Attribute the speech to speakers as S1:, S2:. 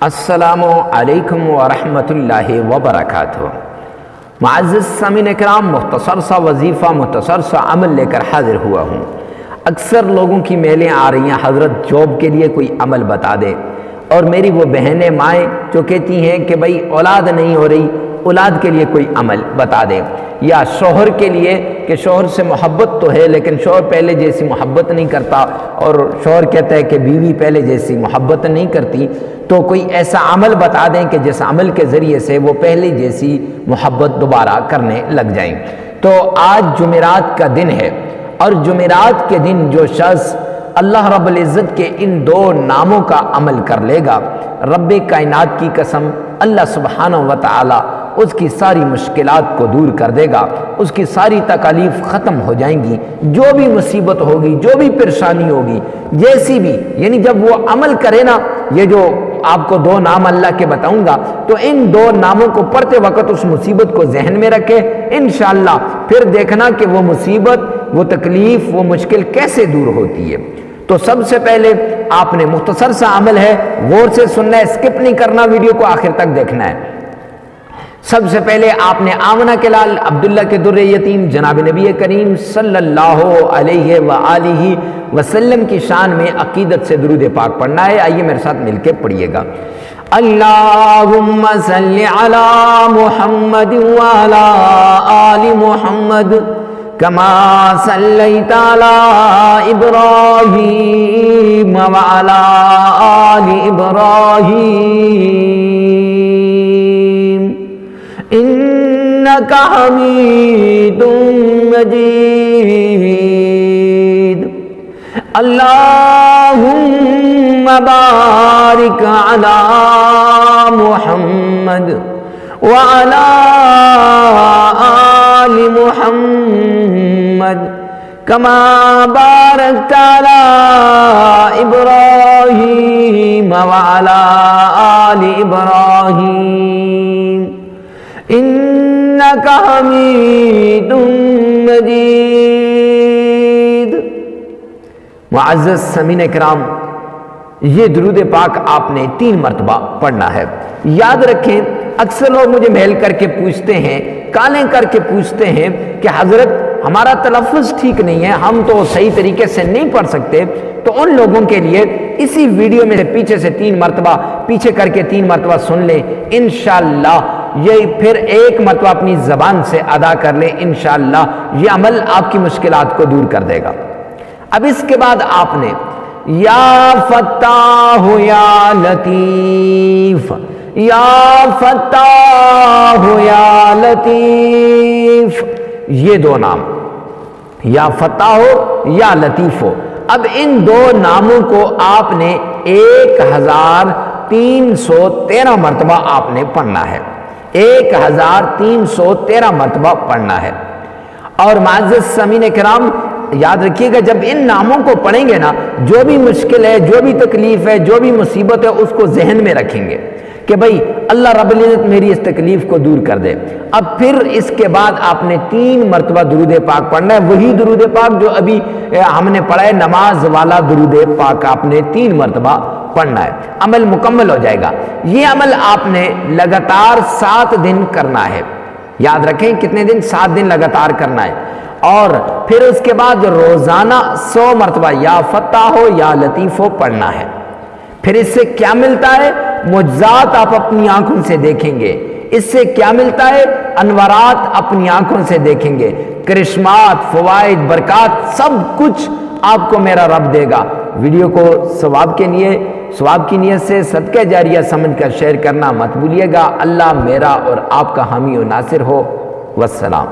S1: السلام علیکم ورحمۃ اللہ وبرکاتہ۔ معزز سامعین اکرام، مختصر سا وظیفہ، مختصر سا عمل لے کر حاضر ہوا ہوں۔ اکثر لوگوں کی میلیں آ رہی ہیں، حضرت جاب کے لیے کوئی عمل بتا دے، اور میری وہ بہنیں مائیں جو کہتی ہیں کہ بھائی اولاد نہیں ہو رہی، اولاد کے لیے کوئی عمل بتا دے، یا شوہر کے لیے کہ شوہر سے محبت تو ہے لیکن شوہر پہلے جیسی محبت نہیں کرتا، اور شوہر کہتا ہے کہ بیوی پہلے جیسی محبت نہیں کرتی، تو کوئی ایسا عمل بتا دیں کہ جس عمل کے ذریعے سے وہ پہلے جیسی محبت دوبارہ کرنے لگ جائیں۔ تو آج جمعرات کا دن ہے، اور جمعرات کے دن جو شخص اللہ رب العزت کے ان دو ناموں کا عمل کر لے گا، رب کائنات کی قسم اللہ سبحانہ و تعالی اس کی ساری مشکلات کو دور کر دے گا، اس کی ساری تکالیف ختم ہو جائیں گی، جو بھی مصیبت ہوگی، جو بھی پریشانی ہوگی، جیسی بھی، یعنی جب وہ عمل کرے نا، یہ جو آپ کو دو نام اللہ کے بتاؤں گا، تو ان دو ناموں کو پڑھتے وقت اس مصیبت کو ذہن میں رکھے، انشاءاللہ پھر دیکھنا کہ وہ مصیبت، وہ تکلیف، وہ مشکل کیسے دور ہوتی ہے۔ تو سب سے پہلے آپ نے مختصر سا عمل ہے، غور سے سننا ہے، اسکپ نہیں کرنا، ویڈیو کو آخر تک دیکھنا ہے۔ سب سے پہلے آپ نے آمنہ کے لال عبداللہ کے در یتیم جناب نبی کریم صلی اللہ علیہ وآلہ وسلم کی شان میں عقیدت سے درود پاک پڑھنا ہے۔ آئیے میرے ساتھ مل کے پڑھیے گا۔ اللہم صلی علی محمد وعلی آل محمد کما صلیت علی ابراہیم وعلی آل ابراہیم انک حمید مجید۔ اللہم بارک علی محمد وعلی آل محمد کما بارکت علی ابراہیم وعلی آل ابراہیم انک حمید مجید۔ معزز سامعین اکرام، یہ درود پاک آپ نے 3 مرتبہ پڑھنا ہے۔ یاد رکھیں، اکثر لوگ مجھے میل کر کے پوچھتے ہیں، کالیں کر کے پوچھتے ہیں کہ حضرت ہمارا تلفظ ٹھیک نہیں ہے، ہم تو صحیح طریقے سے نہیں پڑھ سکتے۔ تو ان لوگوں کے لیے اسی ویڈیو میں پیچھے سے 3 مرتبہ پیچھے کر کے 3 مرتبہ سن لیں، انشاءاللہ یہ پھر 1 مرتبہ اپنی زبان سے ادا کر لیں، انشاءاللہ یہ عمل آپ کی مشکلات کو دور کر دے گا۔ اب اس کے بعد آپ نے یا فتاح یا لطیف، یا فتاح یا لطیف، یہ 2 نام، یا فتاح ہو یا لطیف ہو۔ اب ان 2 ناموں کو آپ نے 1313 مرتبہ آپ نے پڑھنا ہے، 1313 مرتبہ پڑھنا ہے۔ اور معزز سامعین کرام، یاد رکھیے گا جب ان ناموں کو پڑھیں گے نا، جو بھی مشکل ہے، جو بھی تکلیف ہے، جو بھی مصیبت ہے، اس کو ذہن میں رکھیں گے کہ بھئی اللہ رب العزت میری اس تکلیف کو دور کر دے۔ اب پھر اس کے بعد آپ نے 3 مرتبہ درود پاک پڑھنا ہے، وہی درود پاک جو ابھی ہم نے پڑھا ہے، نماز والا درود پاک آپ نے 3 مرتبہ پڑھنا ہے، عمل مکمل ہو جائے گا۔ یہ عمل آپ نے لگاتار 7 دن کرنا ہے۔ یاد رکھیں کتنے دن؟ 7 دن لگاتار کرنا ہے۔ اور پھر اس کے بعد روزانہ 100 مرتبہ یا فتاح ہو یا لطیف ہو پڑھنا ہے۔ پھر اس سے کیا ملتا ہے؟ معجزات آپ اپنی آنکھوں سے دیکھیں گے۔ اس سے کیا ملتا ہے؟ انوارات اپنی آنکھوں سے دیکھیں گے، کرشمات، فوائد، برکات، سب کچھ آپ کو میرا رب دے گا۔ ویڈیو کو ثواب کی نیت سے صدقہ جاریہ سمجھ کر شیئر کرنا مت بھولیے گا۔ اللہ میرا اور آپ کا حامی و ناصر ہو۔ والسلام۔